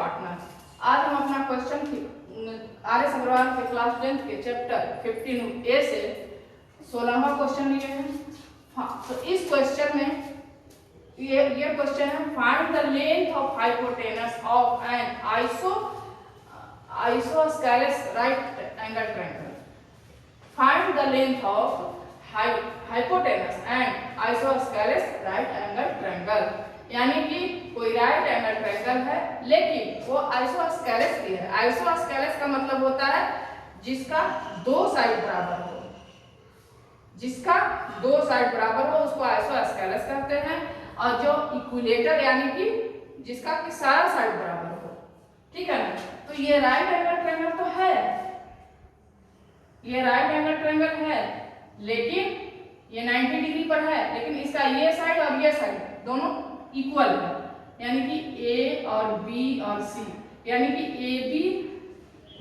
Partner. आज हम अपना क्वेश्चन आर.एस. अग्रवाल के क्लास 10 के चैप्टर 15A से 16वां क्वेश्चन लिए हैं। हाँ, तो इस क्वेश्चन में ये क्वेश्चन है, find the length of hypotenuse of an isosceles right angle triangle. Find the length of hypotenuse and isosceles right angle triangle. यानी कि कोई राइट एंगल ट्रायंगल है लेकिन वो आइसोस्केलेस भी है। आइसोस्केलेस का मतलब होता है जिसका दो साइड बराबर हो, जिसका दो साइड बराबर हो उसको आइसोस्केलेस कहते हैं। और जो इक्विलेटर यानी कि जिसका कि सारा साइड बराबर हो, ठीक है ना। तो ये राइट एंगल ट्रायंगल तो है, ये राइट एंगल ट्रायंगल है लेकिन ये 90 डिग्री पर है, लेकिन इसका ये साइड और ये साइड दोनों इक्वल है, यानी कि ए और बी और सी, यानी कि ए बी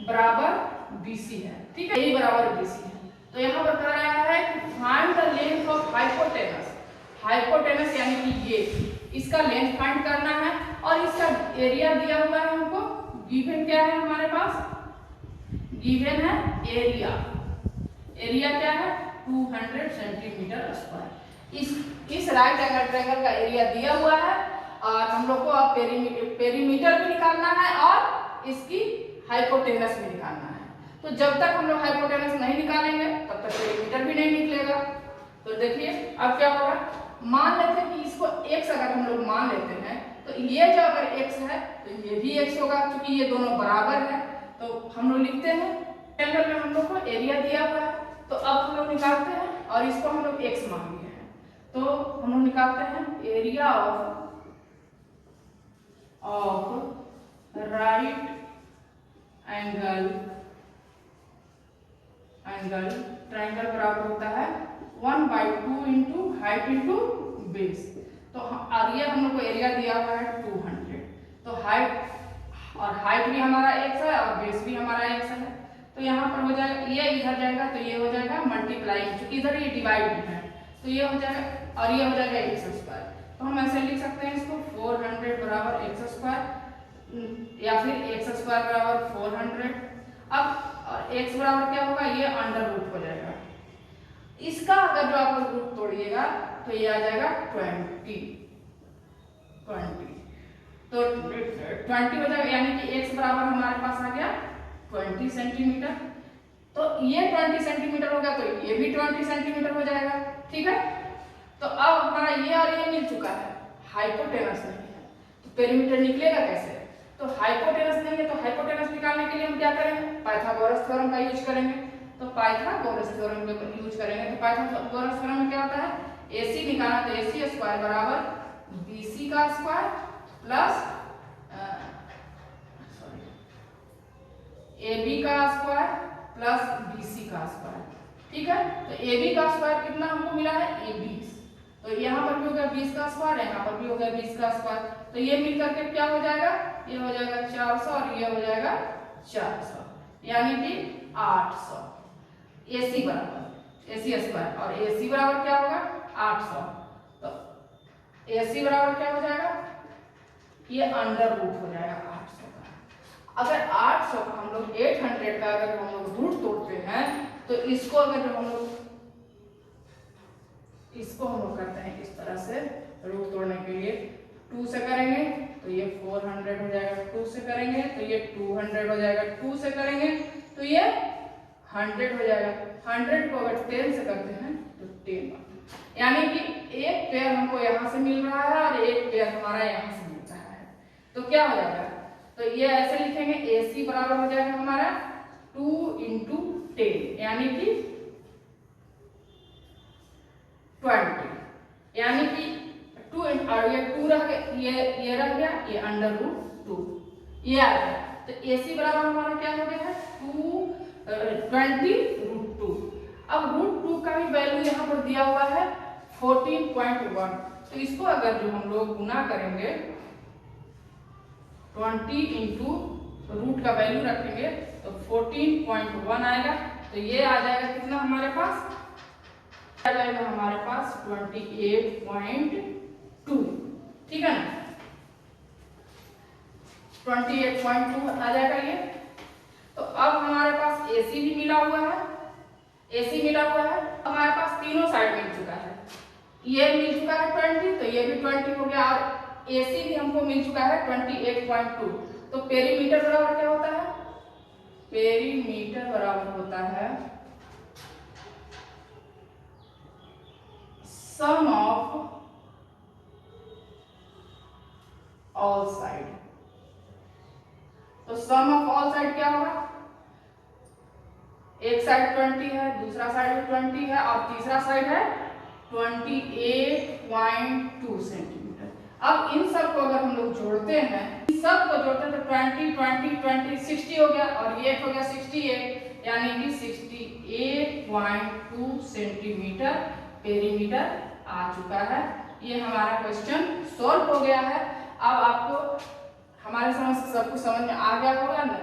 बराबर बी सी है, ठीक है, ए बराबर बी सी है। तो यहाँ पर कह रहा है कि find the length of hypotenuse. Hypotenuse यानी कि ये, इसका लेंथ फाइंड करना है और इसका एरिया दिया हुआ है हमको। गिवन क्या है हमारे पास, गिवन है एरिया। एरिया क्या है 200 सेंटीमीटर स्क्वायर। इस राइट एंगल ट्रायंगल का एरिया दिया हुआ है और हम लोग को अब पेरीमीटर भी निकालना है और इसकी हाइपोटेनस भी निकालना है। तो जब तक हम लोग हाइपोटेनस नहीं निकालेंगे तब तक पेरीमीटर भी नहीं निकलेगा। तो देखिए अब क्या होगा, मान लेते हैं कि इसको x अगर हम लोग मान लेते हैं तो ये जो अगर x है तो ये भी x होगा, क्योंकि ये दोनों बराबर है। तो हम लोग लिखते हैं ट्रायंगल में हम लोग को एरिया दिया हुआ है, तो अब हम लोग निकालते हैं और इसको हम लोग x मान लिए हैं। तो हम लोग निकालते हैं area of right angle triangle बराबर होता है 1/2 इंटू हाइट इंटू बेस। तो और ये हम लोग को एरिया दिया हुआ है 200। तो हाइट भी हमारा x है और बेस भी हमारा x है। तो यहाँ पर हो जाएगा, ये इधर जाएगा तो ये हो जाएगा मल्टीप्लाई, क्योंकि इधर ये डिवाइड है तो ये हो जाएगा और ये हो जाएगा एक्स स्क्वायर। तो हम ऐसे लिख सकते हैं इसको 400 बराबर एक्स स्क्वायर या फिर एक्स स्क्वायर बराबर 400। अब और एक्स बराबर क्या होगा, ये अंडर रूट हो जाएगा। इसका अगर जो आप रूट तोड़िएगा तो ये आ जाएगा 20। तो 20 हो जाएगा, यानी कि x बराबर हमारे पास आ गया 20 सेंटीमीटर। तो ये 20 सेंटीमीटर हो गया तो ये भी 20 सेंटीमीटर हो जाएगा, ठीक है। तो अब हमारा ये और ये मिल चुका है, हाइपोटेनस नहीं है तो पेरीमीटर निकलेगा कैसे। तो हाइपोटेनस नहीं है तो हाइपोटेनस निकालने के लिए हम क्या करेंगे, पाइथागोरस थ्योरम का यूज करेंगे। तो पाइथागोरस थ्योरम का यूज करेंगे तो पाइथागोरस थ्योरम में क्या होता है, AC निकालना तो AC स्क्वायर बराबर BC का स्क्वायर प्लस AB का स्क्वायर प्लस BC का स्क्वायर, ठीक है। तो AB का स्क्वायर कितना हमको मिला है, A20। तो यहाँ पर भी हो गया 20 का स्क्वायर, यहाँ पर भी हो गया 20 का स्क्वायर। तो ये मिल करके क्या हो जाएगा, ये हो जाएगा 400 और ये हो जाएगा 400, यानी कि 800। AC बराबर AC स्क्वायर और AC बराबर क्या होगा 800। तो AC बराबर क्या हो जाएगा, ये अंडर रूट हो जाएगा 800 का। अगर 800 का हम लोग 800 का अगर हम लोग रूट तोड़ते हैं तो इसको अगर हम लोग करते हैं इस तरह से रूट तोड़ने के लिए 2 से करेंगे तो ये 400 हो जाएगा, 2 से करेंगे तो ये 200 हो जाएगा, 2 से करेंगे तो ये 100 हो जाएगा। 100 को अगर 10 से करते हैं तो 10, यानी कि एक पेयर हमको यहाँ से मिल रहा है और एक पेयर हमारा यहाँ से मिल रहा है। तो क्या हो जाएगा, तो ये ऐसे लिखेंगे AC बराबर हो जाएगा हमारा 2 इंटू 10 यानी कि 20, यानी कि 2 और ये 2 रह गया, ये रह गया, ये अंडर रूट 2 ये आ गया। तो AC बराबर हमारा क्या हो गया है 20√2। अब √2 का भी वैल्यू यहाँ पर दिया हुआ है 14.1। तो इसको अगर जो हम लोग गुना करेंगे 20 इंटू रूट का वैल्यू रखेंगे तो 14.1 आएगा। तो ये आ जाएगा कितना हमारे पास, आ जाएगा हमारे पास 28.2, ठीक है ना। 28.2 आ जाएगा ये। तो अब हमारे पास AC भी मिला हुआ है, AC मिला हुआ है, हमारे पास तीनों साइड मिल चुका है, ये मिल चुका है 20, तो ये भी 20 हो गया, और AC भी हमको मिल चुका है 28.2। तो पेरीमीटर बराबर क्या होता है? पेरीमीटर बराबर होता है सम ऑफ ऑल साइड। तो सम ऑफ ऑल साइड क्या होगा? एक साइड 20 है, दूसरा साइड भी 20 है, और तीसरा साइड है 28.2 सेंटीमीटर। अब इन सब को अगर हम लोग जोड़ते हैं, इन सब को जोड़ते हैं तो 20 20 20 60 हो गया, और ये हो गया 68, यानी कि 68.2 सेंटीमीटर पेरीमीटर आ चुका है। ये हमारा क्वेश्चन सॉल्व हो गया है। अब आपको हमारे समझ से सब कुछ समझ में आ गया होगा ना?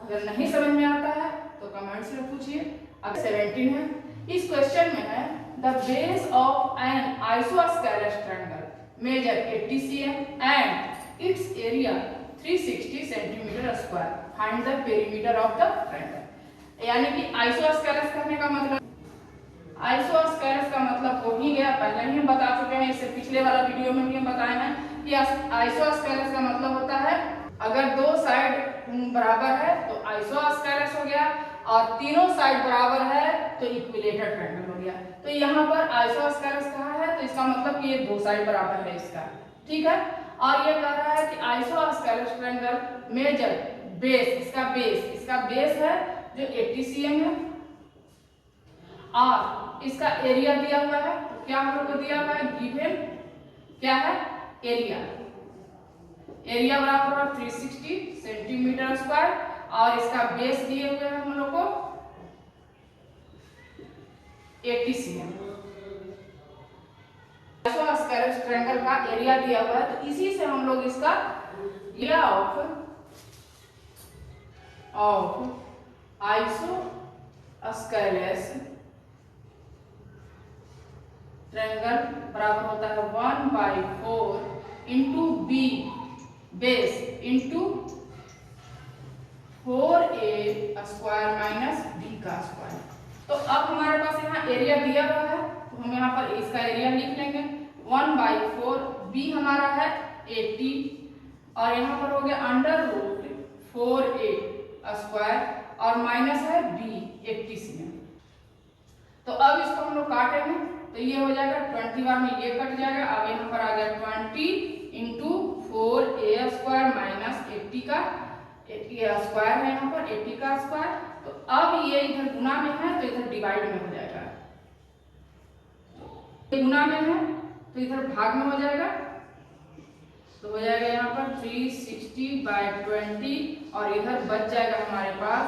अगर नहीं समझ में आता है तो कमेंट्स में पूछिए। अब 17 है, इस क्वेश्चन में है the base of an isosceles triangle measure 80 cm and its area 360 centimetre square, find the perimeter of the triangle. यानी कि आइसोस्केलेस कहने का मतलब, आइसोस्केलेस का मतलब हो ही गया, पहले ही हम बता चुके हैं, इससे पिछले वाला वीडियो में भी हम बताए हैं कि आइसोस्केलेस का मतलब होता है अगर दो साइड बराबर है तो आइसोस्केलेस हो गया, और तीनों साइड बराबर है तो इक्विलेटरल ट्रायंगल हो गया। तो यहाँ पर आइसोस्केलेस कहा है तो इसका मतलब कि ये दो साइड बराबर है इसका, ठीक है। और ये कह रहा है कि आइसोस्केलेस ट्रायंगल मेजर बेस, इसका बेस है जो 80 cm है, और इसका एरिया दिया हुआ है। तो क्या हम लोग को दिया हुआ है? गिवन क्या है? एरिया बराबर 360 सेंटीमीटर स्क्वायर, और इसका बेस दिए हुए हैं हम लोग को 80 cm। आइसोस्केलेस ट्रायंगल का एरिया दिया हुआ है, तो इसी से हम लोग इसका एरिया ऑफ आइसोस्केलेस ट्रायंगल बराबर होता है 1/4 into b base into 4a square minus b का स्क्वायर। तो अब हमारे पास यहाँ एरिया दिया हुआ है, तो हम यहाँ पर इसका एरिया लिख लेंगे 1/4, b हमारा है 80, और यहाँ पर हो गया अंडर रूट 4a स्क्वायर, और माइनस है b 80 cm। तो अब इसको हम लोग काटेंगे, तो ये हो जाएगा 20 बार में ये कट जाएगा। अब यहाँ पर आ गया 20 इंटू 4a स्क्वायर माइनस 80 का, 80 स्क्वायर है यहाँ पर 80 का स्क्वायर। तो अब ये इधर गुना में है तो इधर डिवाइड में हो जाएगा, ये गुना में है तो इधर भाग में हो जाएगा, तो हो जाएगा यहाँ पर 360/20, और इधर बच जाएगा हमारे पास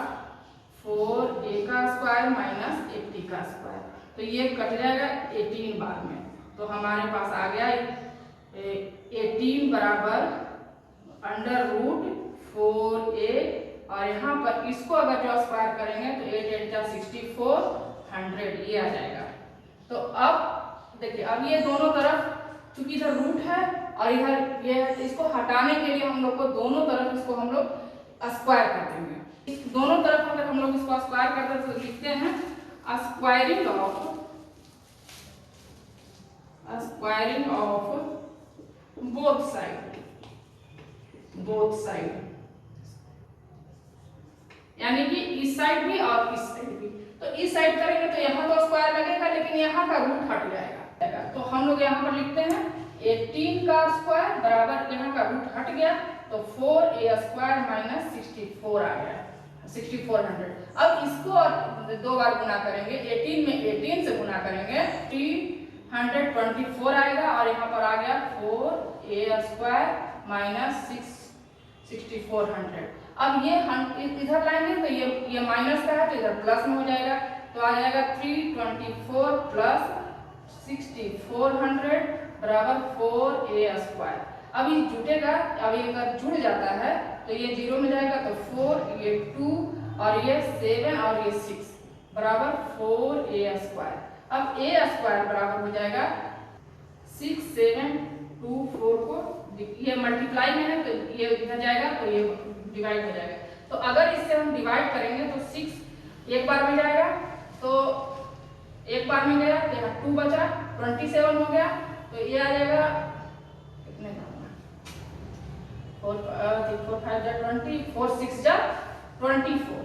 4a का स्क्वायर माइनस 80 का स्क्वायर। तो ये कट जाएगा 18 बार में, तो हमारे पास आ गया 18 बराबर अंडर रूट 4a, और यहाँ पर इसको अगर जो स्क्वायर करेंगे तो 8 8 64 100 ये आ जाएगा। तो अब देखिए, अब ये दोनों तरफ चूंकि इधर रूट है और इधर ये है, इसको हटाने के लिए हम लोग को दोनों तरफ इसको हम लोग स्क्वायर कर देंगे। दोनों तरफ अगर हम लोग इसको स्क्वायर करते हैं तो लिखते हैं स्क्वायरिंग ऑफ बोथ साइड, यानी कि इस साइड भी और इस साइड भी। तो इस साइड करेंगे तो यहाँ तो स्क्वायर लगेगा, लेकिन यहाँ का रूट हट जाएगा। तो हम लोग यहाँ पर लिखते हैं 18 का स्क्वायर बराबर, यहाँ का रूट हट गया तो 4a स्क्वायर माइनस 64 आ गया 6400। अब इसको दो बार गुना करेंगे, 18 में 18 से गुना करेंगे 324 आएगा, और यहाँ पर आ गया 4a स्क्वायर माइनस 6400। अब ये इधर लाएंगे तो ये माइनस का है तो इधर प्लस में हो जाएगा, तो आ जाएगा 324 प्लस 6400 बराबर 4a स्क्वायर। अब ये जुटेगा, अब ये अगर जुड़ जाता है तो ये 0 में जाएगा, तो 4 ये 2 और ये 7 और ये 6 बराबर 4a स्क्वायर। अब a स्क्वायर बराबर हो जाएगा 6724 को ये मल्टीप्लाई में है तो ये इधर जाएगा तो ये डिवाइड हो जाएगा। तो अगर इससे हम डिवाइड करेंगे तो 6 एक बार में जाएगा, तो एक बार में गया तो यहाँ 2 बचा, 27 हो गया। तो ये आ जाएगा कितने का, 4 5 जा 20, 4 6 जा 24,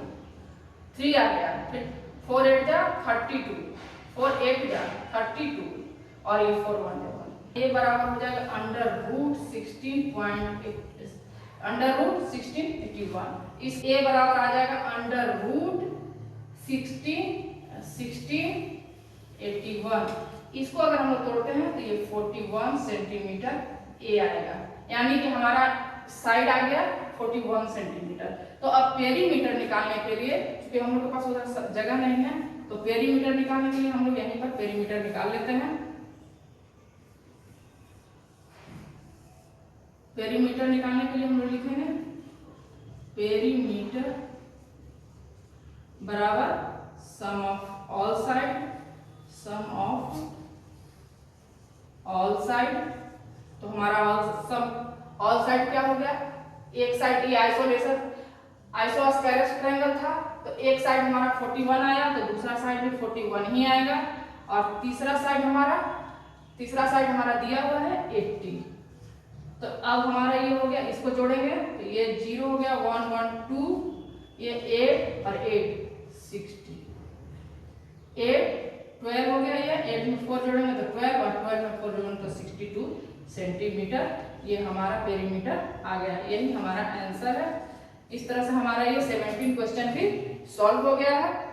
3 आ गया, फिर 4 8 जा 32, 4 8 जा 32 और ये 4 1 जा 1। ये बराबर हो जाएगा अंडर रूट 1681। इस a बराबर आ जाएगा अंडर रूट 1681। इसको अगर हम लोग तोड़ते हैं तो ये 41 सेंटीमीटर a आएगा, यानी कि हमारा साइड आ गया 41 सेंटीमीटर। तो अब पेरीमीटर निकालने के लिए, क्योंकि हम लोग के पास उधर जगह नहीं है, तो पेरीमीटर निकालने के लिए हम लोग यहीं पर पेरीमीटर निकाल लेते हैं। पेरीमीटर निकालने के लिए हम लोग लिखेंगे पेरीमीटर बराबर sum of all side, sum of all side. तो हमारा ऑल साइड क्या हो गया, एक साइड ये आइसोस्केलेस ट्रायंगल था, तो एक साइड हमारा 41 आया, तो दूसरा साइड भी 41 ही आएगा। और तीसरा साइड हमारा दिया हुआ है 80। तो अब हमारा ये हो गया, इसको जोड़ेंगे तो ये 0 हो गया, 1 1 2, ये 8 और 8 60, 8 12 हो गया। ये 8 में 4 जोड़ेंगे तो 12 और 12 में 4 जोड़ेंगे तो 62 सेंटीमीटर। ये हमारा पेरीमीटर आ गया, यही हमारा आंसर है। इस तरह से हमारा ये 17 क्वेश्चन भी सॉल्व हो गया है।